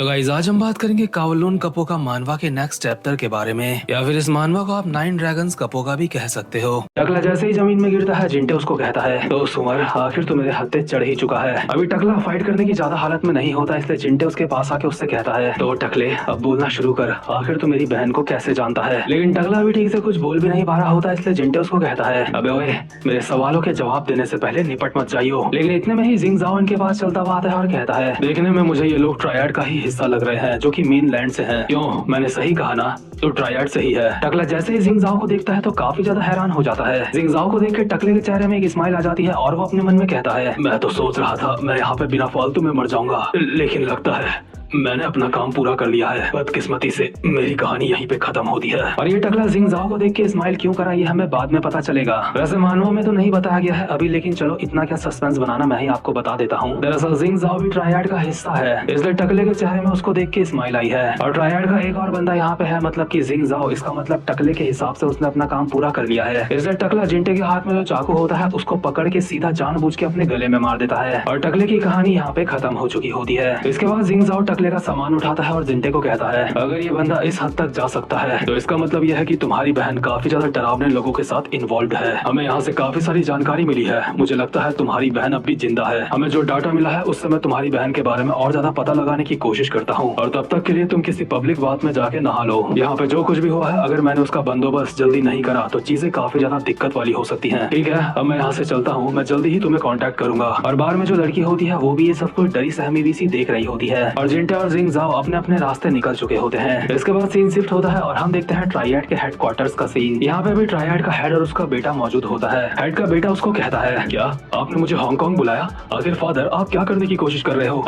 तो गाइस आज हम बात करेंगे कावलोन कपोका मानवा के नेक्स्ट चैप्टर के बारे में, या फिर इस मानवा को आप 9 ड्रैगन्स कपोका भी कह सकते हो। टकला जैसे ही जमीन में गिरता है जिंटे उसको कहता है, तो सुमर आखिर तो मेरे हत्थे चढ़ ही चुका है। अभी टकला फाइट करने की ज्यादा हालत में नहीं होता, इसलिए जिंटे उसके पास आके उससे कहता है, तो टकले अब बोलना शुरू कर, आखिर तू मेरी बहन को कैसे जानता है। लेकिन टकला अभी ठीक से कुछ बोल भी नहीं पा रहा होता, इसलिए जिंटे उसको कहता है, अबे ओए मेरे सवालों के जवाब देने से पहले निपट मत जाइयो। लेकिन इतने में ही जिंगजाओ इनके पास चलता हुआ आता है और कहता है, देखने में मुझे ये लोग ट्रायड का ही हिस्सा लग रहे हैं जो कि मेनलैंड से हैं। क्यों, मैंने सही कहा ना? तो ट्रायड से ही है। टकला जैसे ही जिंगजाओ को देखता है तो काफी ज्यादा हैरान हो जाता है। जिंगजाओ को देख के टकले के चेहरे में एक स्माइल आ जाती है और वो अपने मन में कहता है, मैं तो सोच रहा था मैं यहाँ पे बिना फालतू में मर जाऊंगा, लेकिन लगता है मैंने अपना काम पूरा कर लिया है। बदकिस्मती से मेरी कहानी यहीं पे खत्म होती है। और ये टकला जिंगजाओ को देख के स्माइल क्यों करा ये हमें बाद में पता चलेगा। वैसे मानवों में तो नहीं बताया गया है अभी, लेकिन चलो इतना क्या सस्पेंस बनाना, मैं ही आपको बता देता हूँ। दरअसल जिंगजाओ भी ट्रायड का हिस्सा है, इसलिए टकले के चेहरे में उसको देख के स्माइल आई है। और ट्रायड का एक और बंदा यहाँ पे है, मतलब की जिंगजाओ। इसका मतलब टकले के हिसाब से उसने अपना काम पूरा कर लिया है। इसलिए टकला जिंटे के हाथ में जो चाकू होता है उसको पकड़ के सीधा जानबूझ के अपने गले में मार देता है और टकले की कहानी यहाँ पे खत्म हो चुकी होती है। इसके बाद जिंगजाओ टकले का सामान उठाता है और जिंटे को कहता है, अगर ये बंदा इस हद तक जा सकता है तो इसका मतलब यह है कि तुम्हारी बहन काफी ज्यादा डरावने लोगों के साथ इन्वॉल्व है। हमें यहाँ से काफी सारी जानकारी मिली है, मुझे लगता है तुम्हारी बहन अब भी जिंदा है। हमें जो डाटा मिला है उससे मैं तुम्हारी बहन के बारे में और ज्यादा पता लगाने की कोशिश करता हूँ, और तब तक के लिए तुम किसी पब्लिक बात में जाके नहा लो। यहाँ पे जो कुछ भी हुआ है, अगर मैंने उसका बंदोबस्त जल्दी नहीं करा तो चीजें काफी ज्यादा दिक्कत वाली हो सकती है। ठीक है, अब मैं यहाँ से चलता हूँ, मैं जल्दी ही तुम्हें कॉन्टेक्ट करूंगा। और बार में जो लड़की होती है वो भी ये सब कुछ डरी सहमी भी सी देख रही होती है, और जिंटे और जिंगजाओ अपने अपने रास्ते निकल चुके होते हैं। इसके बाद सीन शिफ्ट होता है और हम देखते हैं ट्रायड के हेडक्वार्टर्स का सीन। यहाँ पे भी ट्रायड का हेड और उसका बेटा मौजूद होता है। हेड का बेटा उसको कहता है, क्या आपने मुझे हांगकांग बुलाया? आखिर फादर आप क्या करने की कोशिश कर रहे हो?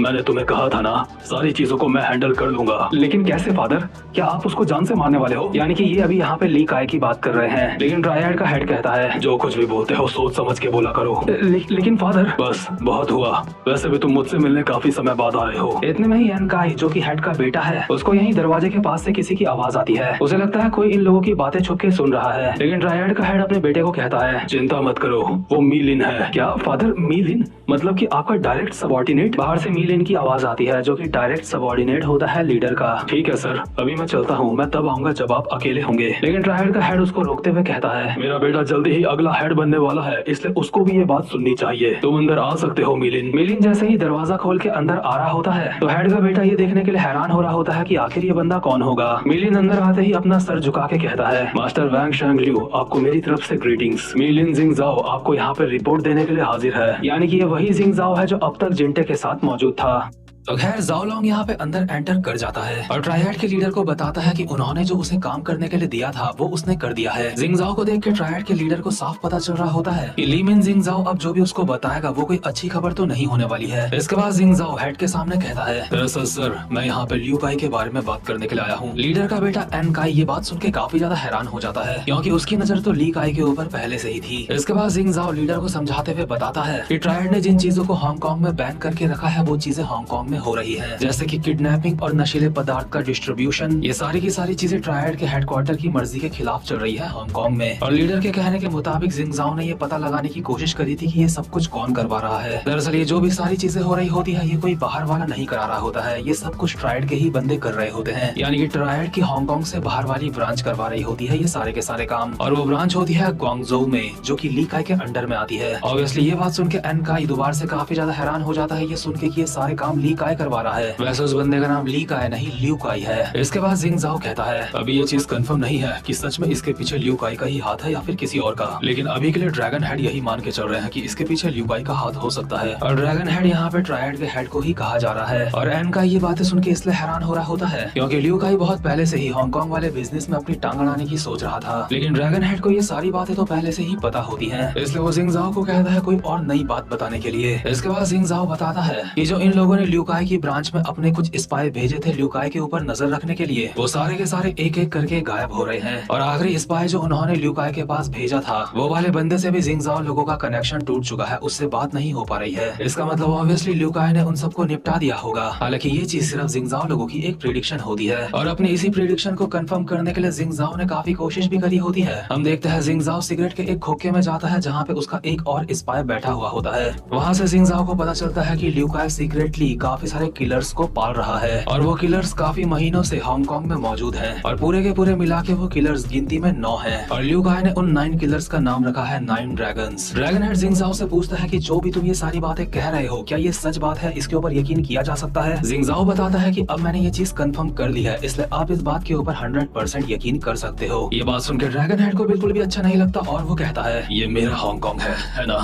मैंने तुम्हें कहा था ना, सारी चीजों को मैं हैंडल कर लूंगा। लेकिन कैसे फादर? क्या आप उसको जान से मारने वाले हो? यानी कि ये अभी यहाँ पे लीक आय की बात कर रहे हैं। लेकिन ट्रायड का हेड कहता है, जो कुछ भी बोलते हो सोच समझ के बोला करो। लेकिन फादर, बस बहुत हुआ, वैसे भी तुम मुझसे मिलने काफी समय बाद आ रहे हो। इतने में ही एनकाई जो कि हेड का बेटा है, उसको यहीं दरवाजे के पास से किसी की आवाज आती है। उसे लगता है कोई इन लोगों की बातें छुप के सुन रहा है। लेकिन ट्रायड का हेड अपने बेटे को कहता है, चिंता मत करो, वो मीलिन है। क्या फादर, मीलिन? मतलब कि आपका डायरेक्ट सबऑर्डिनेट? बाहर से मीलिन की आवाज आती है, जो कि डायरेक्ट सबऑर्डिनेट होता है लीडर का। ठीक है सर, अभी मैं चलता हूँ, मैं तब आऊंगा जब आप अकेले होंगे। लेकिन ट्रायड का हेड उसको रोकते हुए कहता है, मेरा बेटा जल्दी ही अगला हेड बनने वाला है, इसलिए उसको भी ये बात सुननी चाहिए। तुम अंदर आ सकते हो मीलिन। मीलिन जैसे ही दरवाजा खोल के अंदर आ रहा होता है तो हेड का बेटा ये देखने के लिए हैरान हो रहा होता है कि आखिर ये बंदा कौन होगा। मीलिन अंदर आते ही अपना सर झुका के कहता है, मास्टर वैंग शांगलिू, आपको मेरी तरफ से ग्रीटिंग्स। मीलिन जिंगजाओ आपको यहाँ पे रिपोर्ट देने के लिए हाजिर है। यानी कि ये वही जिंगजाओ है जो अब तक जिंटे के साथ मौजूद था। तो खैर जाओलोंग यहाँ पे अंदर एंटर कर जाता है और ट्रायड के लीडर को बताता है कि उन्होंने जो उसे काम करने के लिए दिया था वो उसने कर दिया है। जिंगजाओ को देख के ट्रायड के लीडर को साफ पता चल रहा होता है कि लीमिन जिंगजाओ अब जो भी उसको बताएगा वो कोई अच्छी खबर तो नहीं होने वाली है। इसके बाद जिंगजाओ हेड के सामने कहता है, दरअसल सर मैं यहाँ पे लियू काई के बारे में बात करने के लिए आया हूँ। लीडर का बेटा एन काई ये बात सुन के काफी ज्यादा हैरान हो जाता है, क्योंकि उसकी नजर तो ली काई के ऊपर पहले से ही थी। इसके बाद जिंगजाओ लीडर को समझाते हुए बताता है कि ट्रायड ने जिन चीजों को हांगकांग में बैन करके रखा है वो चीजें हांगकांग में हो रही है, जैसे कि किडनैपिंग और नशीले पदार्थ का डिस्ट्रीब्यूशन। ये सारी की सारी चीजें ट्रायड के हेडक्वार्टर की मर्जी के खिलाफ चल रही है हांगकांग में। और लीडर के कहने के मुताबिक जिंगजाओ ने ये पता लगाने की कोशिश करी थी कि ये सब कुछ कौन करवा रहा है। दरअसल ये जो भी सारी चीजें हो रही होती है ये कोई बाहर वाला नहीं करा रहा होता है, ये सब कुछ ट्रायड के ही बंदे कर रहे होते हैं। यानी कि ट्रायड की हांगकांग से बाहर वाली ब्रांच करवा रही होती है ये सारे के सारे काम, और वो ब्रांच होती है ग्वांगझोउ में, जो कि ली काई के अंडर में आती है। ऑब्वियसली ये बात सुन के एन काई दोबारा से काफी ज्यादा हैरान हो जाता है ये सुन के कि ये सारे काम ली काई करवा रहा है। वैसे उस बंदे का नाम ली काई नहीं लियू काई है। इसके बाद जिंगजाओ कहता है, अभी ये चीज कंफर्म नहीं है कि सच में इसके पीछे लियू काई का ही हाथ है या फिर किसी और का, लेकिन अभी के लिए ड्रैगन हेड यही मान के चल रहे हैं कि इसके पीछे लियू काई का हाथ हो सकता है। और ड्रैगन हेड यहाँ पे ट्रायड के हेड को ही कहा जा रहा है। और एन काई ये बातें सुन के इसलिए हैरान हो रहा होता है क्योंकि लियू काई बहुत पहले से ही हांगकांग वाले बिजनेस में अपनी टांग अड़ाने की सोच रहा था, लेकिन ड्रैगन हेड को ये सारी बातें तो पहले से ही पता होती है, इसलिए वो जिंगजाओ को कहता है कोई और नई बात बताने के लिए। इसके बाद जिंगजाओ बताता है कि जो इन लोगों ने लियू काई की ब्रांच में अपने कुछ स्पाई भेजे थे लियू काई के ऊपर नजर रखने के लिए, वो सारे के सारे एक एक करके गायब हो रहे हैं। और आखिरी स्पाई जो उन्होंने लियू काई के पास भेजा था वो वाले बंदे से भी जिंगजाओ लोगों का कनेक्शन टूट चुका है, उससे बात नहीं हो पा रही है। इसका मतलब ऑब्वियसली लियू काई ने उन सबको निपटा दिया होगा। हालांकि ये चीज सिर्फ जिंगजाओ लोगों की एक प्रेडिक्शन होती है, और अपनी इसी प्रेडिक्शन को कंफर्म करने के लिए जिंगजाओ ने काफी कोशिश भी करी होती है। हम देखते हैं जिंगजाओ सिगरेट के एक खोखे में जाता है जहाँ पे उसका एक और स्पाई बैठा हुआ होता है। वहाँ से जिंगजाओ को पता चलता है कि लियू काई सीक्रेटली काफी काफी सारे किलर्स को पाल रहा है और वो किलर्स काफी महीनों से हांगकांग में मौजूद हैं और पूरे के पूरे मिला के वो किलर्स गिनती में 9 हैं और लियू काई ने उन 9 किलर्स का नाम रखा है 9 ड्रैगन्स। ड्रैगन हेड जिंग जाओ से पूछता है कि जो भी तुम ये सारी बातें कह रहे हो क्या ये सच बात है, इसके ऊपर यकीन किया जा सकता है। जिंग जाओ बताता है कि अब मैंने ये चीज कंफर्म कर ली है, इसलिए आप इस बात के ऊपर 100% यकीन कर सकते हो। ये बात सुनकर ड्रैगन हेड को बिल्कुल भी अच्छा नहीं लगता और वो कहता है ये मेरा हांगकांग है ना,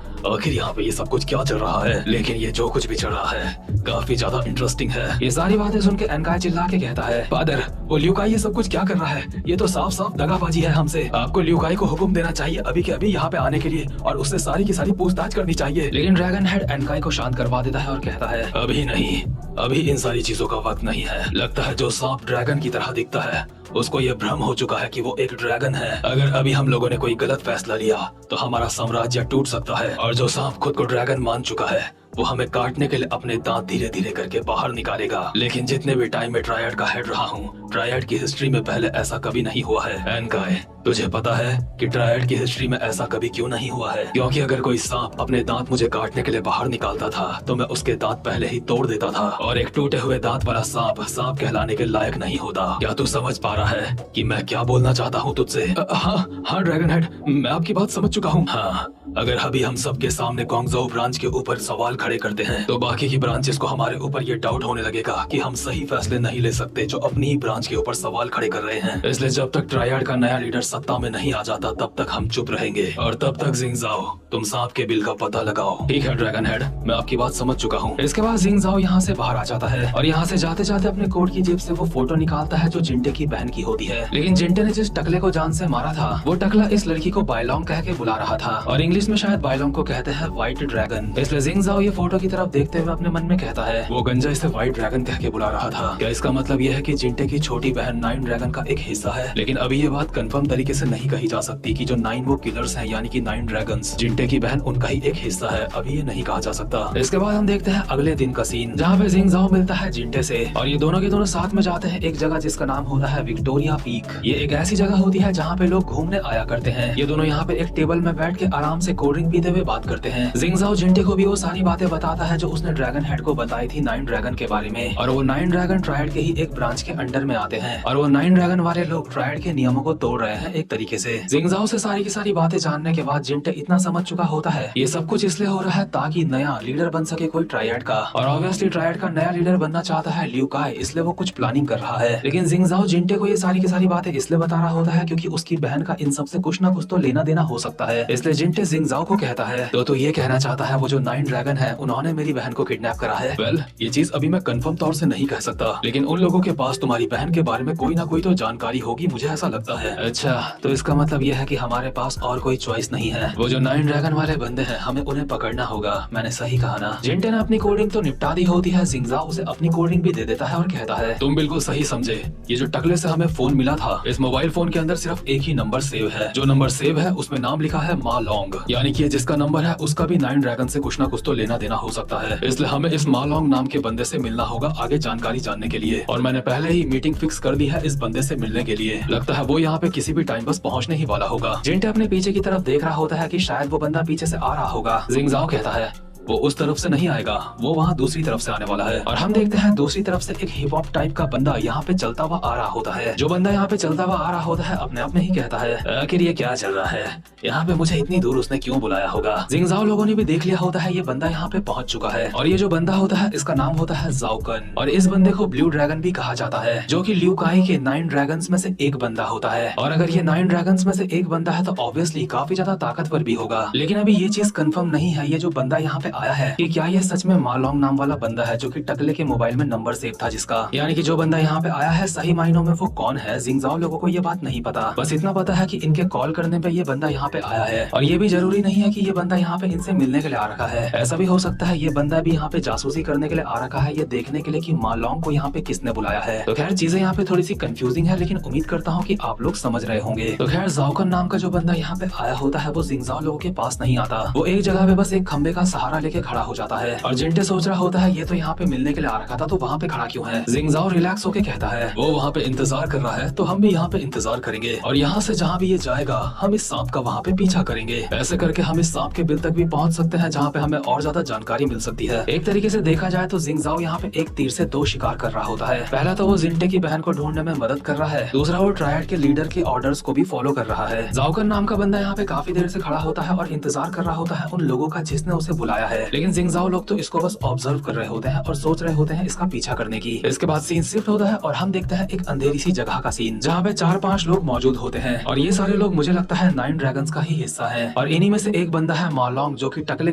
आखिर यहाँ पे ये सब कुछ क्या चल रहा है, लेकिन ये जो कुछ भी चल रहा है काफी ज्यादा इंटरेस्टिंग है। ये सारी बातें सुन के एनकाई चिल्ला के कहता है फादर वो लियू काई ये सब कुछ क्या कर रहा है, ये तो साफ साफ दगाबाजी है हमसे। आपको लियू काई को हुक्म देना चाहिए अभी के अभी यहाँ पे आने के लिए और उससे सारी की सारी पूछताछ करनी चाहिए। लेकिन ड्रैगन हेड एनकाई को शांत करवा देता है और कहता है अभी नहीं, अभी इन सारी चीजों का वक्त नहीं है। लगता है जो सांप ड्रैगन की तरह दिखता है उसको ये भ्रम हो चुका है कि वो एक ड्रैगन है। अगर अभी हम लोगों ने कोई गलत फैसला लिया तो हमारा साम्राज्य टूट सकता है और जो सांप खुद को ड्रैगन मान चुका है वो हमें काटने के लिए अपने दांत धीरे धीरे करके बाहर निकालेगा। लेकिन जितने भी टाइम में ट्रायड का हेड रहा हूँ, ट्रायड की हिस्ट्री में पहले ऐसा कभी नहीं हुआ है। एनकाई तुझे पता है कि ट्रायड की हिस्ट्री में ऐसा कभी क्यों नहीं हुआ है? क्योंकि अगर कोई सांप अपने दांत मुझे काटने के लिए बाहर निकालता था तो मैं उसके दांत पहले ही तोड़ देता था और एक टूटे हुए दांत वाला सांप सांप कहलाने के लायक नहीं होता। क्या तू समझ पा रहा है कि मैं क्या बोलना चाहता हूँ तुझसे? हाँ ड्रैगन हेड, मैं आपकी बात समझ चुका हूँ। हाँ, अगर अभी हम सबके सामने गुआंगझोउ ब्रांच के ऊपर सवाल खड़े करते हैं तो बाकी की ब्रांचेस को हमारे ऊपर ये डाउट होने लगेगा कि हम सही फैसले नहीं ले सकते जो अपनी ही ब्रांच के ऊपर सवाल खड़े कर रहे हैं। इसलिए जब तक ट्रायड का नया लीडर सत्ता में नहीं आ जाता तब तक हम चुप रहेंगे और तब तक जिंग जाओ तुम सांप के बिल का पता लगाओ। ठीक है ड्रैगन हेड, मैं आपकी बात समझ चुका हूँ। इसके बाद जिंग जाओ यहाँ से बाहर आ जाता है और यहाँ से जाते जाते अपने कोट की जेब से वो फोटो निकालता है जो जिंटे की बहन की होती है। लेकिन जिंटे ने जिस टकले को जान से मारा था वो टकला इस लड़की को बायलोंग कह के बुला रहा था और इंग्लिश में शायद बायलोंग को कहते हैं व्हाइट ड्रैगन। इसलिए जिंग जाओ ये फोटो की तरफ देखते हुए अपने मन में कहता है वो गंजा इसे व्हाइट ड्रैगन कह के बुला रहा था। क्या इसका मतलब यह है कि जिंटे की छोटी बहन 9 ड्रैगन का एक हिस्सा है? लेकिन अभी ये बात कंफर्म तरीके से नहीं कही जा सकती कि जो 9 वो किलर्स हैं यानी कि 9 ड्रैगन्स जिंटे की बहन उनका ही एक हिस्सा है, अभी ये नहीं कहा जा सकता। इसके बाद हम देखते हैं अगले दिन का सीन जहाँ पे जिंग जाओ मिलता है जिंटे से और ये दोनों के दोनों साथ में जाते हैं एक जगह जिसका नाम होता है विक्टोरिया पीक। ये एक ऐसी जगह होती है जहाँ पे लोग घूमने आया करते हैं। ये दोनों यहाँ पे एक टेबल में बैठ के आराम से कोल्ड ड्रिंक पीते हुए बात करते हैं। जिंग जाओ जिंटे को भी वो सारी बातें बताता है जो उसने ड्रैगन हेड को बताई थी 9 ड्रैगन के बारे में और वो 9 ड्रैगन ट्रायड के ही एक ब्रांच के अंडर में आते हैं और वो 9 ड्रैगन वाले लोग ट्रायड के नियमों को तोड़ रहे हैं एक तरीके से। जिंग जाओ से सारी की सारी बातें जानने के बाद जिंटे इतना समझ चुका होता है ये सब कुछ इसलिए हो रहा है ताकि नया लीडर बन सके कोई ट्रायड का और ऑब्वियसली ट्रायड का नया लीडर बनना चाहता है लियू काई, इसलिए वो कुछ प्लानिंग कर रहा है। लेकिन जिंग जाओ जिंटे को ये सारी की सारी बातें इसलिए बता रहा होता है क्योंकि उसकी बहन का इन सब से कुछ ना कुछ तो लेना देना हो सकता है। इसलिए जिंटे जिंग जाओ को कहता है तो ये कहना चाहता है वो जो 9 ड्रैगन है उन्होंने मेरी बहन को किडनैप करा है। वेल ये चीज अभी मैं कंफर्म तौर से नहीं कह सकता लेकिन उन लोगों के पास तुम्हारी बहन के बारे में कोई ना कोई तो जानकारी होगी, मुझे ऐसा लगता है। अच्छा, तो इसका मतलब यह है कि हमारे पास और कोई चॉइस नहीं है। वो जो 9 ड्रैगन वाले बंदे हैं हमें उन्हें पकड़ना होगा। मैंने सही कहा ना? जिंटे ने अपनी कोल्ड ड्रिंक तो निपटा दी होती है, जिंग जाओ उसे अपनी कोल्ड ड्रिंक भी दे देता है और कहता है तुम बिल्कुल सही समझे, ये जो टकले से हमें फोन मिला था इस मोबाइल फोन के अंदर सिर्फ एक ही नंबर सेव है। जो नंबर सेव है उसमें नाम लिखा है मा लॉन्ग, यानी कि जिसका नंबर है उसका भी 9 ड्रैगन से कुछ ना कुछ तो लेना देना हो सकता है। इसलिए हमें इस मा लॉन्ग नाम के बंदे से मिलना होगा आगे जानकारी जानने के लिए और मैंने पहले ही मीटिंग फिक्स कर दी है इस बंदे से मिलने के लिए। लगता है वो यहाँ पे किसी भी टाइम बस पहुँचने ही वाला होगा। जिंटे अपने पीछे की तरफ देख रहा होता है कि शायद वो बंदा पीछे से आ रहा होगा। जिंग जाओ कहता है वो उस तरफ से नहीं आएगा, वो वहाँ दूसरी तरफ से आने वाला है और हम देखते हैं दूसरी तरफ से एक हिप हॉप टाइप का बंदा यहाँ पे चलता हुआ आ रहा होता है। जो बंदा यहाँ पे चलता हुआ आ रहा होता है अपने आप में ही कहता है आखिर ये क्या चल रहा है यहाँ पे, मुझे इतनी दूर उसने क्यों बुलाया होगा। जिंग जाओ लोगों ने भी देख लिया होता है ये बंदा यहाँ पे पहुंच चुका है और ये जो बंदा होता है इसका नाम होता है जाओकन और इस बंदे को ब्लू ड्रैगन भी कहा जाता है जो की लियू काई के 9 ड्रैगन्स में से एक बंदा होता है। और अगर ये 9 ड्रैगन्स में से एक बंदा है तो ऑब्वियसली काफी ज्यादा ताकतवर भी होगा। लेकिन अभी ये चीज कंफर्म नहीं है ये जो बंदा यहाँ पे आया है कि क्या ये सच में मा लॉन्ग नाम वाला बंदा है जो कि टकले के मोबाइल में नंबर सेव था जिसका, यानी कि जो बंदा यहाँ पे आया है सही मायनों में वो कौन है। जिंग जाओ लोगों को ये बात नहीं पता, बस इतना पता है कि इनके कॉल करने पे ये बंदा यहाँ पे आया है और ये भी जरूरी नहीं है कि ये बंदा यहाँ पे इनसे मिलने के लिए आ रखा है। ऐसा भी हो सकता है ये बंदा भी यहाँ पे जासूसी करने के लिए आ रखा है, ये देखने के लिए कि मा लॉन्ग को यहाँ पे किसने बुलाया है। तो खैर चीजें यहाँ पे थोड़ी सी कंफ्यूजिंग है लेकिन उम्मीद करता हूँ कि आप लोग समझ रहे होंगे। तो खैर जाओकन नाम का जो बंदा यहाँ पे आया होता है वो जिंग जाओ लोगों के पास नहीं आता, वो एक जगह पे बस एक खंबे का सहारा लेके खड़ा हो जाता है और जिंटे सोच रहा होता है ये तो यहाँ पे मिलने के लिए आ रखा था, तो वहाँ पे खड़ा क्यों है। जिंगजाओ रिलैक्स होके कहता है वो वहाँ पे इंतजार कर रहा है तो हम भी यहाँ पे इंतजार करेंगे और यहाँ से जहाँ भी ये जाएगा हम इस सांप का वहाँ पे पीछा करेंगे। ऐसे करके हम इस सांप के बिल तक भी पहुँच सकते हैं जहाँ पे हमें और ज्यादा जानकारी मिल सकती है। एक तरीके से देखा जाए तो जिंगजाओ यहाँ पे एक तीर से दो शिकार कर रहा होता है। पहला तो वो जिंटे की बहन को ढूंढने में मदद कर रहा है, दूसरा वो ट्रायड के लीडर के ऑर्डर्स को भी फॉलो कर रहा है। जाओकन नाम का बंदा यहाँ पे काफी देर से खड़ा होता है और इंतजार कर रहा होता है उन लोगों का जिसने उसे बुलाया है, लेकिन जिंगजाओ लोग तो इसको बस ऑब्जर्व कर रहे होते हैं और सोच रहे होते हैं इसका पीछा करने की। इसके बाद सीन शिफ्ट होता है और हम देखते हैं एक अंधेरी सी जगह का सीन जहाँ पे 4-5 लोग मौजूद होते हैं और ये सारे लोग मुझे लगता है 9 ड्रैगन्स का ही हिस्सा है और इन्हीं में से एक बंदा है मालोंग जो कि टकले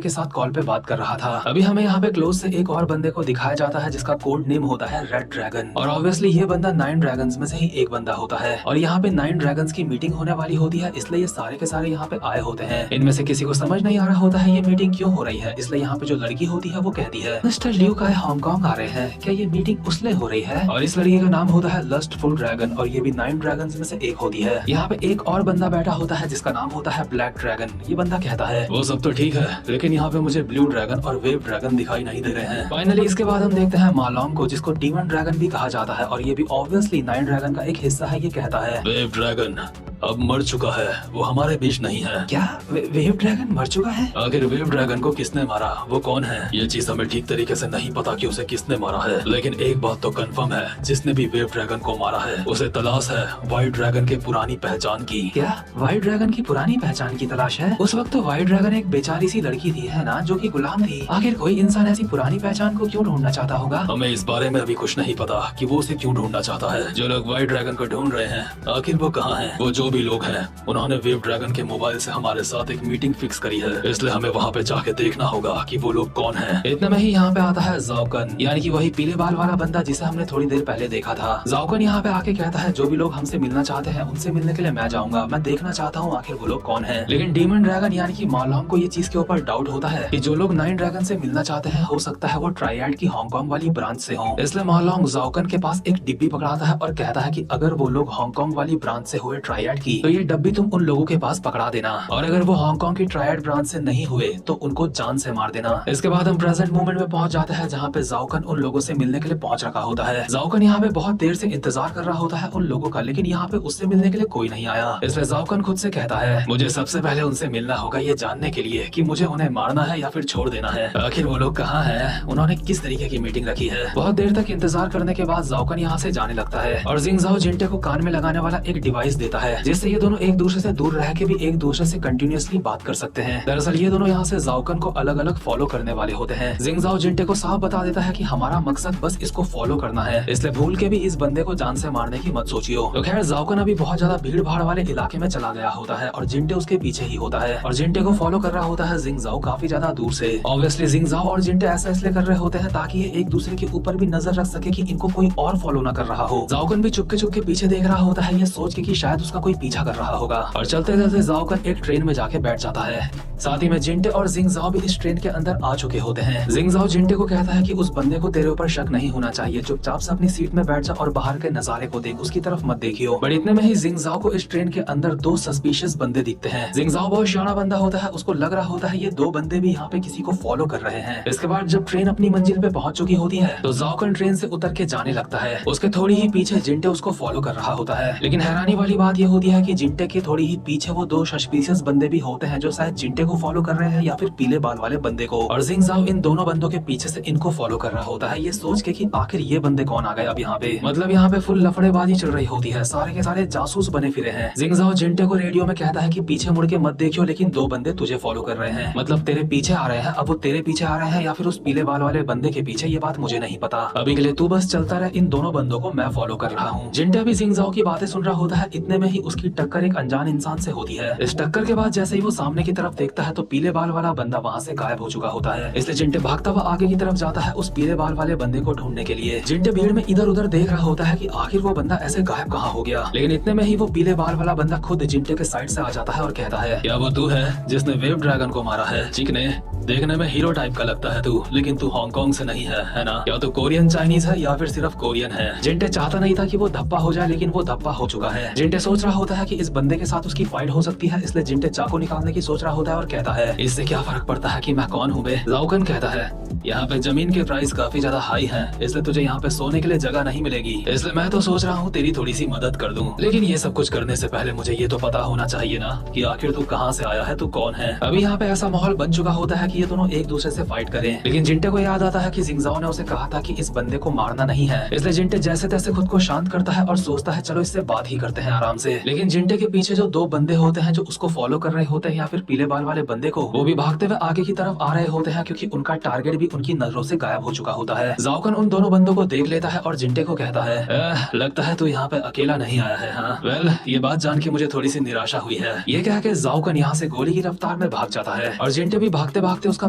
के साथ कॉल पे बात कर रहा था। अभी हमें यहाँ पे क्लोज से एक और बंदे को दिखाया जाता है जिसका कोड नेम होता है रेड ड्रैगन और ऑब्वियसली ये बंदा 9 ड्रैगन्स में से ही एक बंदा होता है और यहाँ पे 9 ड्रैगन्स की मीटिंग होने वाली होती है, इसलिए ये सारे के सारे यहाँ पे आए होते हैं। इनमें से किसी को समझ नहीं आ रहा होता है ये मीटिंग क्यों हो रही है, इसलिए यहाँ पे जो लड़की होती है वो कहती है मिस्टर लियू का हांगकांग आ रहे हैं, क्या ये मीटिंग उसलिए हो रही है। और इस लड़की का नाम होता है लस्टफुल ड्रैगन और ये भी 9 ड्रैगन्स में से एक होती है। यहाँ पे एक और बंदा बैठा होता है जिसका नाम होता है ब्लैक ड्रैगन। ये बंदा कहता है वो सब तो ठीक है लेकिन यहाँ पे मुझे ब्लू ड्रैगन और वेव ड्रैगन दिखाई नहीं दे रहे हैं। फाइनली इसके बाद हम देखते हैं मालोंग को जिसको डीमन ड्रैगन भी कहा जाता है और ये भी ऑब्वियसली 9 ड्रैगन का एक हिस्सा है। ये कहता है वेव ड्रैगन अब मर चुका है, वो हमारे बीच नहीं है। क्या वेव ड्रैगन मर चुका है? आखिर वेव ड्रैगन को किसने मारा, वो कौन है, ये चीज हमें ठीक तरीके से नहीं पता कि उसे किसने मारा है, लेकिन एक बात तो कंफर्म है, जिसने भी वेव ड्रैगन को मारा है उसे तलाश है व्हाइट ड्रैगन के पुरानी पहचान की। क्या व्हाइट ड्रैगन की पुरानी पहचान की तलाश है? उस वक्त तो व्हाइट ड्रैगन एक बेचारी सी लड़की थी है ना, जो कि गुलाम थी। आखिर कोई इंसान ऐसी पुरानी पहचान को क्यों ढूंढना चाहता होगा? हमें इस बारे में अभी कुछ नहीं पता कि वो उसे क्यों ढूंढना चाहता है। जो लोग व्हाइट ड्रैगन को ढूंढ रहे हैं आखिर वो कहाँ है? वो जो भी लोग हैं उन्होंने वेव ड्रैगन के मोबाइल से हमारे साथ एक मीटिंग फिक्स करी है, इसलिए हमें वहाँ पे जाके देखना होगा कि वो लोग कौन हैं। इतने में ही यहाँ पे आता है जाओकन, यानी कि वही पीले बाल वाला बंदा जिसे हमने थोड़ी देर पहले देखा था। जाओकन यहाँ पे आके कहता है जो भी लोग हमसे मिलना चाहते हैं उनसे मिलने के लिए मैं जाऊंगा, मैं देखना चाहता हूँ आखिर वो लोग कौन है। लेकिन डीमन ड्रैगन यानी कि मालोंग को ये चीज के ऊपर डाउट होता है कि जो लोग 9 ड्रैगन से मिलना चाहते हैं हो सकता है वो ट्रायड की हांगकांग वाली ब्रांच से हों, इसलिए मालोंग जाओकन के पास एक डिब्बी पकड़ाता है और कहता है कि अगर वो लोग हांगकांग वाली ब्रांच से हुए ट्रायड की तो ये डब्बी तुम उन लोगों के पास पकड़ा देना, और अगर वो हांगकांग की ट्रायड ब्रांच से नहीं हुए तो उनको जान से मार देना। इसके बाद हम प्रेजेंट मोमेंट में पहुंच जाते हैं जहाँ पे जाओकन उन लोगों से मिलने के लिए पहुंच रखा होता है। जाओकन यहाँ पे बहुत देर से इंतजार कर रहा होता है उन लोगों का, लेकिन यहाँ पे उससे मिलने के लिए कोई नहीं आया। इसलिए जाओकन खुद से कहता है मुझे सबसे पहले उनसे मिलना होगा ये जानने के लिए कि मुझे उन्हें मारना है या फिर छोड़ देना है। आखिर वो लोग कहाँ हैं, उन्होंने किस तरीके की मीटिंग रखी है। बहुत देर तक इंतजार करने के बाद जाओकन यहाँ से जाने लगता है और जिंगजाओ जिंटे को कान में लगाने वाला एक डिवाइस देता है जिससे ये दोनों एक दूसरे से दूर रह के भी एक दूसरे से कंटिन्यूअसली बात कर सकते हैं। दरअसल ये दोनों यहाँ से जाओकन को अलग अलग फॉलो करने वाले होते हैं। जिंगजाओ जिंटे को साफ बता देता है कि हमारा मकसद बस इसको फॉलो करना है, इसलिए भूल के भी इस बंदे को जान से मारने की मत सोचियो। तो खैर जाओकन अभी बहुत ज्यादा भीड़ भाड़ वाले इलाके में चला गया होता है और जिंटे उसके पीछे ही होता है और जिंटे को फॉलो कर रहा होता है जिंगजाओ काफी ज्यादा दूर से। ऑब्वियसली जिंगजाओ और जिंटे ऐसा इसलिए कर रहे होते हैं ताकि ये एक दूसरे के ऊपर भी नजर रख सके कि इनको कोई और फॉलो न कर रहा हो। जाओकन भी चुपके चुपके पीछे देख रहा होता है ये सोच के कि शायद उसका कोई पीछा कर रहा होगा और चलते चलते जाओकन एक ट्रेन में जाके बैठ जाता है। साथ ही में जिंटे और जिंगजाओ भी इस ट्रेन के अंदर आ चुके होते हैं। जिंगजाओ जिंटे को कहता है कि उस बंदे को तेरे ऊपर शक नहीं होना चाहिए, चुपचाप से अपनी सीट में बैठ जा और बाहर के नजारे को देख, उसकी तरफ मत देखियो। बट इतने में ही जिंगजाओ को इस ट्रेन के अंदर 2 सस्पिशियस बंदे दिखते हैं। जिंगजाओ बहुत शाना बंदा होता है, उसको लग रहा होता है ये 2 बंदे भी यहाँ पे किसी को फॉलो कर रहे हैं। इसके बाद जब ट्रेन अपनी मंजिल पे पहुंच चुकी होती है तो जाओकन ट्रेन से उतर के जाने लगता है। उसके थोड़ी ही पीछे जिंटे उसको फॉलो कर रहा होता है, लेकिन हैरानी वाली बात ये होती है कि जिंटे के थोड़ी ही पीछे वो 2 सस्पिशियस बंदे भी होते हैं जो शायद जिंटे को फॉलो कर रहे हैं या फिर पीले बाल वाले बंदे को। और जिंगजाओ इन दोनों बंदों के पीछे से इनको फॉलो कर रहा होता है ये सोच के कि आखिर ये बंदे कौन आ गए अब यहाँ पे। मतलब यहाँ पे फुल लफड़ेबाजी चल रही होती है, सारे के सारे जासूस बने फिरे हैं। जिंगजाओ जिंटे को रेडियो में कहता है कि पीछे मुड़ के मत देखियो, लेकिन 2 बंदे तुझे फॉलो कर रहे हैं, मतलब तेरे पीछे आ रहे हैं। अब वो तेरे पीछे आ रहे हैं या फिर उस पीले बाल वाले बंदे के पीछे, ये बात मुझे नहीं पता। अभी के लिए तू बस चलता रहे, इन दोनों बंदों को मैं फॉलो कर रहा हूँ। जिंटे भी जिंगजाओ की बातें सुन रहा होता है। इतने में ही उसकी टक्कर एक अनजान इंसान से होती है। इस टक्कर के बाद जैसे ही वो सामने की तरफ देखता है तो पीले बाल वाला बंदा वहाँ से गायब हो चुका होता है। इसलिए जिंटे भागता हुआ आगे की तरफ जाता है उस पीले बाल वाले बंदे को ढूंढने के लिए। जिंटे भीड़ में इधर उधर देख रहा होता है कि आखिर वो बंदा ऐसे गायब कहाँ हो गया, लेकिन इतने में ही वो पीले बाल वाला बंदा खुद जिंटे के साइड से आ जाता है और कहता है क्या वो तू है जिसने वेव ड्रैगन को मारा है? चिकने, देखने में हीरो टाइप का लगता है तू, लेकिन तू हांगकांग से नहीं है ना? या तो कोरियन चाइनीज है या फिर सिर्फ कोरियन है। जिंटे चाहता नहीं था कि वो धप्पा हो जाए, लेकिन वो धप्पा हो चुका है। जिंटे सोच रहा होता है कि इस बंदे के साथ उसकी फाइट हो सकती है, इसलिए जिंटे चाकू निकालने की सोच रहा होता है और कहता है इससे क्या फर्क पड़ता है कि मैं कौन हूँ बे। जाओकन कहता है यहाँ पे जमीन के प्राइस काफी ज्यादा हाई है, इसलिए तुझे यहाँ पे सोने के लिए जगह नहीं मिलेगी, इसलिए मैं तो सोच रहा हूँ तेरी थोड़ी सी मदद कर दूं। लेकिन ये सब कुछ करने से पहले मुझे ये तो पता होना चाहिए ना कि आखिर तू कहाँ से आया है, तू कौन है। अभी यहाँ पे ऐसा माहौल बन चुका होता है कि ये दोनों एक दूसरे से फाइट करें, लेकिन जिंटे को याद आता है कि जिंगजाओ ने उसे कहा था कि इस बंदे को मारना नहीं है, इसलिए जिंटे जैसे तैसे खुद को शांत करता है और सोचता है चलो इससे बात ही करते हैं आराम से। लेकिन जिंटे के पीछे जो दो बंदे होते हैं जो उसको फॉलो कर रहे होते हैं या फिर पीले बाल वाले बंदे को, वो भी भागते हुए आगे की तरफ आ रहे होते हैं क्योंकि उनका टारगेट भी उनकी नजरों से गायब हो चुका होता है। जाओकन उन दोनों बंदों को देख लेता है और जिंटे को कहता है लगता है तू यहाँ पे अकेला नहीं आया है। हाँ वेल, ये बात जान के मुझे थोड़ी सी निराशा हुई है। ये कह के जाओकन यहाँ से गोली की रफ्तार में भाग जाता है और जिंटे भी भागते भागते उसका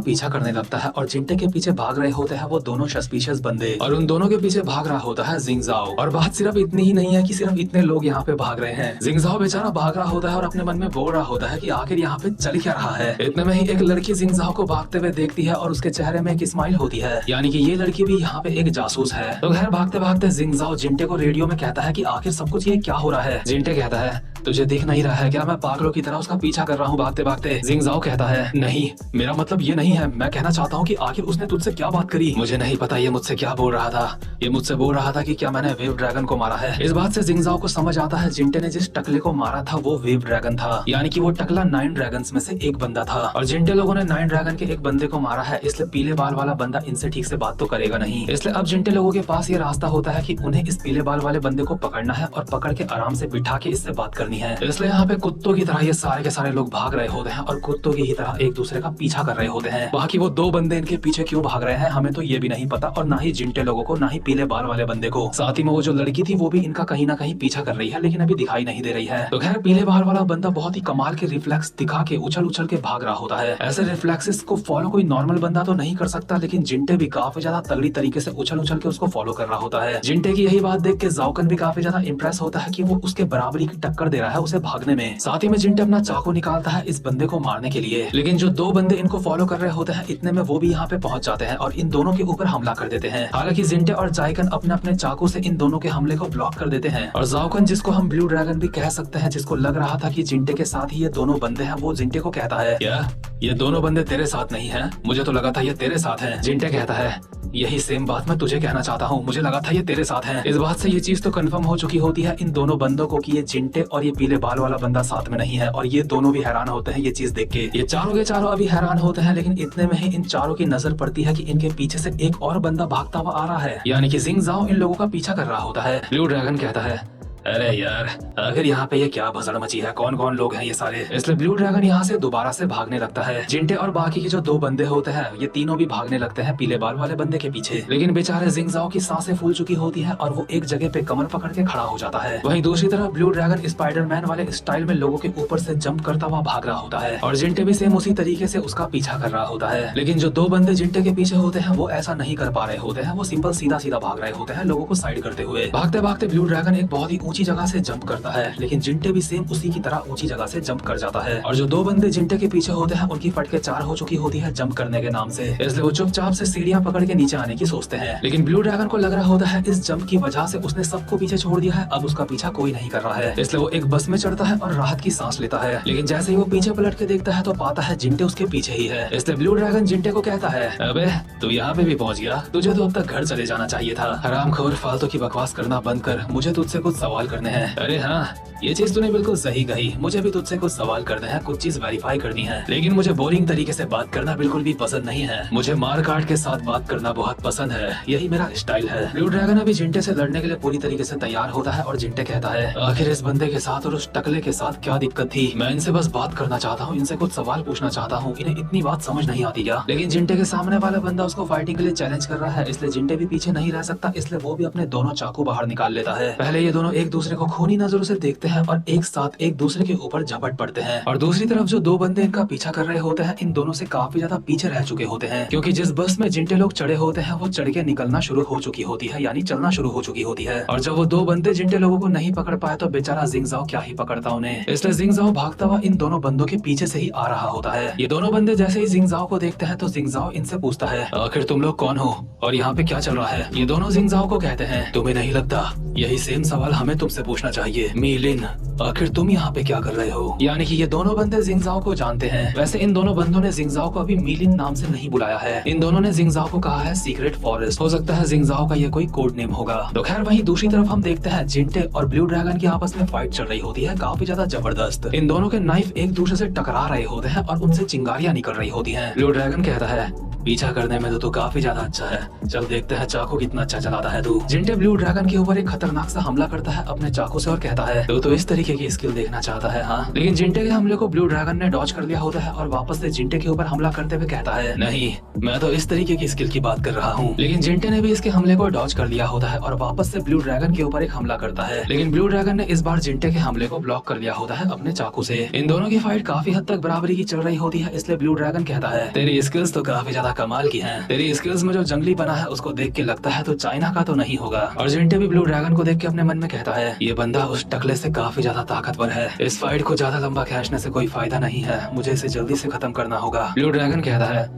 पीछा करने लगता है और जिंटे के पीछे भाग रहे होते हैं वो दोनों सस्पिशियस बंदे और उन दोनों के पीछे भाग रहा होता है जिंगजाओ। और बात सिर्फ इतनी ही नहीं है कि सिर्फ इतने लोग यहाँ पे भाग रहे हैं, जिंगजाओ बेचारा भाग रहा होता है और अपने मन में बोल रहा होता है कि आखिर यहाँ पे चल क्या रहा है। इतने में ही एक लड़की जिंगजाओ को भागते हुए देखती है और उसके चेहरे में एक स्माइल होती है, यानी कि ये लड़की भी यहाँ पे एक जासूस है। तो घर भागते भागते जिंगजाओ जिंटे को रेडियो में कहता है कि आखिर सब कुछ ये क्या हो रहा है। जिंटे कहता है तुझे दिख नहीं रहा है क्या मैं पागलों की तरह उसका पीछा कर रहा हूँ भागते भागते। जिंगजाओ कहता है नहीं, मेरा मतलब ये नहीं है, मैं कहना चाहता हूँ कि आखिर उसने तुझसे क्या बात करी। मुझे नहीं पता ये मुझसे क्या बोल रहा था, ये मुझसे बोल रहा था कि क्या मैंने वेव ड्रैगन को मारा है। इस बात से जिंगजाओ को समझ आता है जिंटे ने जिस टकले को मारा था वो वेव ड्रैगन था, यानी कि वो टकला 9 ड्रैगन्स में से एक बंदा था और जिंटे लोगों ने 9 ड्रैगन के एक बंदे को मारा है, इसलिए पीले बाल वाला बंदा इनसे ठीक से बात तो करेगा नहीं। इसलिए अब जिंटे लोगों के पास ये रास्ता होता है कि उन्हें इस पीले बाल वाले बंदे को पकड़ना है और पकड़ के आराम से बिठा के इससे बात करनी है। इसलिए यहाँ पे कुत्तों की तरह ये सारे के सारे लोग भाग रहे होते हैं और कुत्तों की ही तरह एक दूसरे का पीछा कर रहे होते हैं। बाकी वो दो बंदे इनके पीछे क्यों भाग रहे हैं हमें तो ये भी नहीं पता, और ना ही जिंटे लोगों को, ना ही पीले बाल वाले बंदे को। साथ ही में वो जो लड़की थी वो भी इनका कहीं ना कहीं पीछा कर रही है, लेकिन अभी दिखाई नहीं दे रही है। तो खैर पीले बाल वाला बंदा बहुत ही कमाल के रिफ्लेक्स दिखा के उछल उछल के भाग रहा होता है। ऐसे रिफ्लेक्सेस को फॉलो कोई नॉर्मल बंदा तो नहीं कर सकता, लेकिन जिंटे भी काफी ज्यादा तगड़ी तरीके से उछल उछल के उसको फॉलो कर रहा होता है। जिंटे की यही बात देख के जाओकन भी काफी ज्यादा इंप्रेस होता है कि वो उसके बराबरी की टक्कर दे रहा है उसे भागने में। साथ ही में जिंटे अपना चाकू निकालता है इस बंदे को मारने के लिए, लेकिन जो दो बंदे इनको फॉलो कर रहे होते हैं इतने में वो भी यहाँ पे पहुंच जाते हैं और इन दोनों के ऊपर हमला कर देते हैं। हालांकि जिंटे और जाइकन अपने अपने चाकू से इन दोनों के हमले को ब्लॉक कर देते हैं और जाओकन, जिसको हम ब्लू ड्रैगन भी कह सकते हैं, जिसको लग रहा था कि जिंटे के साथ ही ये दोनों बंदे हैं, वो जिंटे को कहता है क्या ये दोनों बंदे तेरे साथ नहीं है? मुझे तो लगा था ये तेरे साथ है। जिंटे कहता है यही सेम बात मैं तुझे कहना चाहता हूँ, मुझे लगा था ये तेरे साथ है। इस बात से ये चीज तो कंफर्म हो चुकी होती है इन दोनों बंदों को कि ये जिंटे और ये पीले बाल वाला बंदा साथ में नहीं है, और ये दोनों भी हैरान होते हैं ये चीज देख के। ये चारों के चारों अभी हैरान होते हैं, लेकिन इतने में ही इन चारों की नजर पड़ती है कि इनके पीछे से एक और बंदा भागता हुआ आ रहा है, यानी कि जिंगजाओ इन लोगों का पीछा कर रहा होता है। ब्लू ड्रैगन कहता है अरे यार आखिर यहाँ पे ये क्या भसड़ मची है, कौन कौन लोग हैं ये सारे। इसलिए ब्लू ड्रैगन यहाँ से दोबारा से भागने लगता है। जिंटे और बाकी के जो दो बंदे होते हैं ये तीनों भी भागने लगते हैं पीले बाल वाले बंदे के पीछे, लेकिन बेचारे जिंगजाओ की सांसें फूल चुकी होती है और वो एक जगह पे कमर पकड़ के खड़ा हो जाता है। वहीं दूसरी तरफ ब्लू ड्रैगन स्पाइडरमैन वाले स्टाइल में लोगों के ऊपर से जंप करता हुआ भाग रहा होता है और जिंटे भी सेम उसी तरीके से उसका पीछा कर रहा होता है। लेकिन जो दो बंदे जिंटे के पीछे होते हैं वो ऐसा नहीं कर पा रहे होते हैं, वो सिंपल सीधा सीधा भाग रहे होते हैं लोगों को साइड करते हुए। भागते भागते ब्लू ड्रैगन एक बहुत ही ऊंची जगह से जंप करता है, लेकिन जिंटे भी सेम उसी की तरह ऊंची जगह से जंप कर जाता है। और जो दो बंदे जिंटे के पीछे होते हैं उनकी फटके 4 हो चुकी होती है जंप करने के नाम से, इसलिए वो चुपचाप से सीढ़ियां पकड़ के नीचे आने की सोचते हैं। लेकिन ब्लू ड्रैगन को लग रहा होता है इस जंप की वजह से उसने सबको पीछे छोड़ दिया है, अब उसका पीछा कोई नहीं कर रहा है, इसलिए वो एक बस में चढ़ता है और राहत की सांस लेता है। लेकिन जैसे ही वो पीछे पलट के देखता है तो पाता है जिंटे उसके पीछे ही है। इसलिए ब्लू ड्रैगन जिंटे को कहता है अबे तू यहाँ पे भी पहुँच गया, तुझे तो अब तक घर चले जाना चाहिए था। हरामखोर, फालतू की बकवास करना बंद कर, मुझे तुझसे कुछ सवाल करने हैं। अरे हाँ ये चीज तूने बिल्कुल सही कही, मुझे भी तुझसे कुछ सवाल करने हैं, कुछ चीज वेरीफाई करनी है, लेकिन मुझे बोरिंग तरीके से बात करना बिल्कुल भी पसंद नहीं है, मुझे मार काट के साथ बात करना बहुत पसंद है, यही मेरा स्टाइल है। ब्लू ड्रैगन अभी जिंटे से लड़ने के लिए पूरी तरीके से तैयार होता है और जिंटे कहता है आखिर इस बंदे के साथ और उस टकले के साथ क्या दिक्कत थी, मैं इनसे बस बात करना चाहता हूँ, इनसे कुछ सवाल पूछना चाहता हूँ, इन्हें इतनी बात समझ नहीं आती क्या। लेकिन जिंटे के सामने वाला बंदा उसको फाइटिंग के लिए चैलेंज कर रहा है, इसलिए जिंटे भी पीछे नहीं रह सकता, इसलिए वो भी अपने दोनों चाकू बाहर निकाल लेता है। पहले ये दोनों एक दूसरे को खूनी नजरों से देखते हैं और एक साथ एक दूसरे के ऊपर झपट पड़ते हैं। और दूसरी तरफ जो दो बंदे इनका पीछा कर रहे होते हैं इन दोनों से काफी ज्यादा पीछे रह चुके होते हैं, क्योंकि जिस बस में जिंटे लोग चढ़े होते हैं वो चढ़ के निकलना शुरू हो चुकी होती है, यानी चलना शुरू हो चुकी होती है। और जब वो दो बंदे जिंटे लोगों को नहीं पकड़ पाए तो बेचारा जिंगजाओ क्या ही पकड़ता उन्हें, इसलिए जिंगजाओ भागता हुआ इन दोनों बंदों के पीछे से ही आ रहा होता है। ये दोनों बंदे जैसे ही जिंगजाओ को देखते हैं तो जिंगजाओ इनसे पूछता है आखिर तुम लोग कौन हो और यहाँ पे क्या चल रहा है। ये दोनों जिंगजाओ को कहते हैं तुम्हें नहीं लगता यही सेम सवाल हमें तुमसे पूछना चाहिए। मीलिन, आखिर तुम यहाँ पे क्या कर रहे हो? यानी कि ये दोनों बंदे जिंगजाओ को जानते हैं। वैसे इन दोनों बंदों ने जिंगजाओ को अभी मीलिन नाम से नहीं बुलाया है। इन दोनों ने जिंगजाओ को कहा है सीक्रेट फॉरेस्ट। हो सकता है जिंगजाओ का ये कोई कोड नेम होगा। तो खैर वहीं दूसरी तरफ हम देखते हैं जिंटे और ब्लू ड्रैगन की आपस में फाइट चल रही होती है, काफी ज्यादा जबरदस्त। इन दोनों के नाइफ एक दूसरे से टकरा रहे होते हैं और उनसे चिंगारियां निकल रही होती हैं। ब्लू ड्रैगन कहता है, पीछा करने में तो तू काफी ज्यादा अच्छा है, चल देखते हैं चाकू कितना अच्छा चलाता है तू। जिंटे ब्लू ड्रैगन के ऊपर एक खतरनाक सा हमला करता है अपने चाकू से और कहता है, तो इस तरीके की स्किल देखना चाहता है हाँ? लेकिन जिंटे के हमले को ब्लू ड्रैगन ने डॉज कर लिया होता है और वापस से जिंटे के ऊपर हमला करते हुए कहता है, नहीं मैं तो इस तरीके की स्किल की बात कर रहा हूँ। लेकिन जिंटे ने भी इसके हमले को डॉज कर लिया होता है और वापस से ब्लू ड्रैगन के ऊपर एक हमला करता है। लेकिन ब्लू ड्रैगन ने इस बार जिंटे के हमले को ब्लॉक कर लिया होता है अपने चाकू से। इन दोनों की फाइट काफी हद तक बराबरी की चल रही होती है, इसलिए ब्लू ड्रैगन कहता है, तेरी स्किल्स तो काफी ज्यादा कमाल की हैं। तेरी स्किल्स में जो जंगली बना है उसको देख के लगता है तो चाइना का तो नहीं होगा। और जिंटे भी ब्लू ड्रैगन को देख के अपने मन में कहता है, ये बंदा उस टकले से काफी ज्यादा ताकतवर है, इस फाइट को ज्यादा लंबा खींचने से कोई फायदा नहीं है, मुझे इसे जल्दी से खत्म करना होगा। ब्लू ड्रैगन कहता है,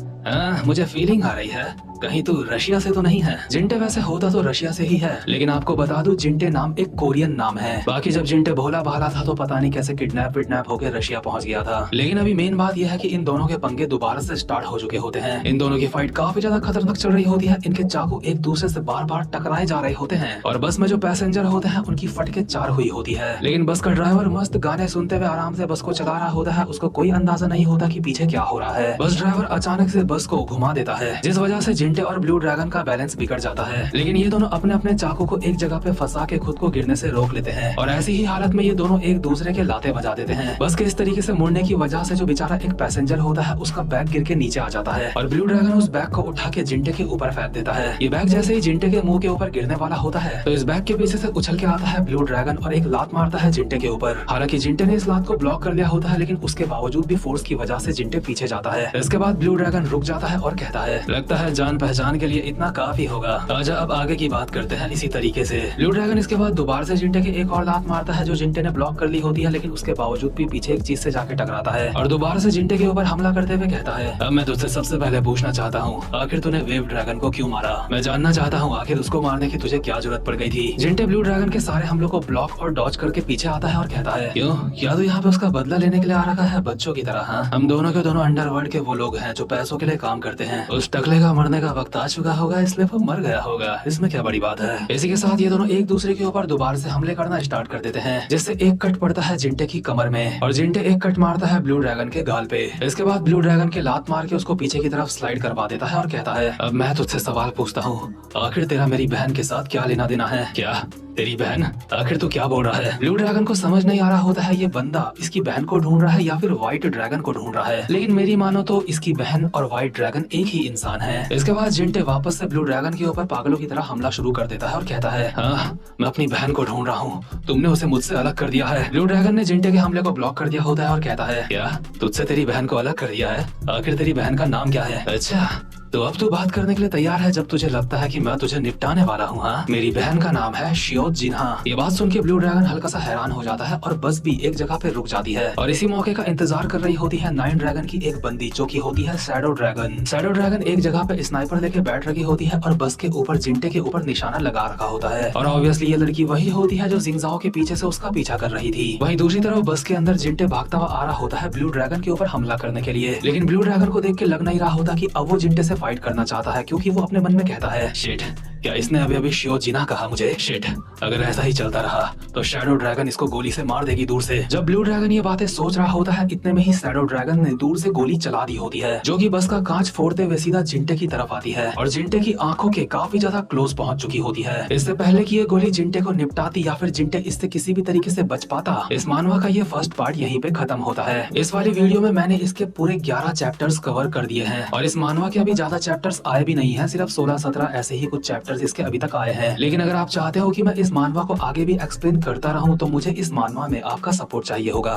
मुझे फीलिंग आ रही है कहीं तू रशिया से तो नहीं है। जिंटे वैसे होता तो रशिया से ही है, लेकिन आपको बता दूं जिंटे नाम एक कोरियन नाम है। बाकी जब जिंटे भोला भाला था तो पता नहीं कैसे किडनैप विडनैप होकर रशिया पहुंच गया था। लेकिन अभी मेन बात यह है कि इन दोनों के पंगे दोबारा से स्टार्ट हो चुके होते हैं। इन दोनों की फाइट काफी ज्यादा खतरनाक चल रही होती है। इनके चाकू एक दूसरे से बार बार टकराए जा रहे होते हैं और बस में जो पैसेंजर होते हैं उनकी फटके चार हुई होती है। लेकिन बस का ड्राइवर मस्त गाने सुनते हुए आराम से बस को चला रहा होता है, उसको कोई अंदाजा नहीं होता कि पीछे क्या हो रहा है। बस ड्राइवर अचानक से बस को घुमा देता है, जिस वजह से जिंटे और ब्लू ड्रैगन का बैलेंस बिगड़ जाता है। लेकिन ये दोनों अपने अपने चाकू को एक जगह पे फंसा के खुद को गिरने से रोक लेते हैं और ऐसी ही हालत में ये दोनों एक दूसरे के लाते बजा देते हैं। बस के इस तरीके से मुड़ने की वजह से जो बेचारा एक पैसेंजर होता है उसका बैग गिर के नीचे आ जाता है और ब्लू ड्रैगन उस बैग को उठा के जिंटे के ऊपर फेंक देता है। ये बैग जैसे ही जिंटे के मुंह के ऊपर गिरने वाला होता है तो इस बैग के पीछे से उछल के आता है ब्लू ड्रैगन और एक लात मारता है जिंटे के ऊपर। हालांकि जिंटे ने इस लात को ब्लॉक कर लिया होता है, लेकिन उसके बावजूद भी फोर्स की वजह से जिंटे पीछे जाता है। इसके बाद ब्लू ड्रैगन रुक जाता है और कहता है, लगता है जान पहचान के लिए इतना काफी होगा, आजा अब आगे की बात करते हैं इसी तरीके से। ब्लू ड्रैगन इसके बाद दोबारा से जिंटे के एक और लात मारता है जो जिंटे ने ब्लॉक कर ली होती है, लेकिन उसके बावजूद भी पीछे एक चीज से जाके टकराता है और दोबारा से जिंटे के ऊपर हमला करते हुए कहता है, अब मैं तुझसे सबसे पहले पूछना चाहता हूँ, आखिर तूने वेव ड्रैगन को क्यों मारा? मैं जानना चाहता हूँ आखिर उसको मारने की तुझे क्या जरूरत पड़ गई थी? जिंटे ब्लू ड्रैगन के सारे हमलों को ब्लॉक और डॉज करके पीछे आता है और कहता है, क्यों, क्या तू यहाँ पे उसका बदला लेने के लिए आ रखा है बच्चों की तरह? हाँ, हम दोनों के दोनों अंडरवर्ल्ड के वो लोग हैं जो पैसों के लिए काम करते हैं। उस टकले का मरने का वक्त आ चुका होगा, इसलिए वो मर गया होगा, इसमें क्या बड़ी बात है। इसी के साथ ये दोनों एक दूसरे के ऊपर दोबारा से हमले करना स्टार्ट कर देते हैं, जिससे एक कट पड़ता है जिंटे की कमर में और जिंटे एक कट मारता है ब्लू ड्रैगन के गाल पे। इसके बाद ब्लू ड्रैगन के लात मार के उसको पीछे की तरफ स्लाइड करवा देता है और कहता है, अब मैं तुझसे सवाल पूछता हूँ, आखिर तेरा मेरी बहन के साथ क्या लेना देना है? क्या तेरी बहन? आखिर तू क्या बोल रहा है? ब्लू ड्रैगन को समझ नहीं आ रहा होता है ये बंदा इसकी बहन को ढूंढ रहा है या फिर व्हाइट ड्रैगन को ढूंढ रहा है, लेकिन मेरी मानो तो इसकी बहन और व्हाइट ड्रैगन एक ही इंसान है। इसके बाद जिंटे वापस से ब्लू ड्रैगन के ऊपर पागलों की तरह हमला शुरू कर देता है और कहता है, हाँ मैं अपनी बहन को ढूंढ रहा हूँ, तुमने उसे मुझसे अलग कर दिया है। ब्लू ड्रैगन ने जिंटे के हमले को ब्लॉक कर दिया होता है और कहता है, क्या तुझसे तेरी बहन को अलग कर दिया है? आखिर तेरी बहन का नाम क्या है? अच्छा तो अब तू बात करने के लिए तैयार है जब तुझे लगता है कि मैं तुझे निपटाने वाला हूँ। हाँ, मेरी बहन का नाम है शियो जिन्हा। ये बात सुन के ब्लू ड्रैगन हल्का सा हैरान हो जाता है और बस भी एक जगह पे रुक जाती है और इसी मौके का इंतजार कर रही होती है नाइन ड्रैगन की एक बंदी जो की होती है शैडो ड्रैगन। शैडो ड्रैगन एक जगह पे स्नाइपर लेके बैठ रखी होती है और बस के ऊपर जिंटे के ऊपर निशाना लगा रखा होता है और ऑब्वियसली ये लड़की वही होती है जो जिंगजाओ के पीछे से उसका पीछा कर रही थी। वहीं दूसरी तरफ बस के अंदर जिंटे भागता हुआ आ रहा होता है ब्लू ड्रैगन के ऊपर हमला करने के लिए, लेकिन ब्लू ड्रैगन को देख के लग नहीं रहा होता कि अब वो जिंटे से फाइट करना चाहता है, क्योंकि वो अपने मन में कहता है, शिट क्या इसने अभी अभी शियो जिना कहा मुझे? शिट अगर ऐसा ही चलता रहा तो शैडो ड्रैगन इसको गोली से मार देगी दूर से। जब ब्लू ड्रैगन ये बातें सोच रहा होता है इतने में ही शैडो ड्रैगन ने दूर से गोली चला दी होती है जो कि बस का कांच फोड़ते हुए सीधा जिंटे की तरफ आती है और जिंटे की आंखों के काफी ज्यादा क्लोज पहुंच चुकी होती है। इससे पहले कि ये गोली जिंटे को निपटाती या फिर जिंटे इससे किसी भी तरीके से बच पाता, इस मानवा का ये फर्स्ट पार्ट यहीं पे खत्म होता है। इस वाली वीडियो में मैंने इसके पूरे 11 चैप्टर्स कवर कर दिए हैं और इस मानवा के अभी ज्यादा चैप्टर्स आए भी नहीं है, सिर्फ 16-17 ऐसे ही कुछ चैप्टर्स इसके अभी तक आए हैं। लेकिन अगर आप चाहते हो कि मैं इस मानवा को आगे भी एक्सप्लेन करता रहूं तो मुझे इस मानवा में आपका सपोर्ट चाहिए होगा।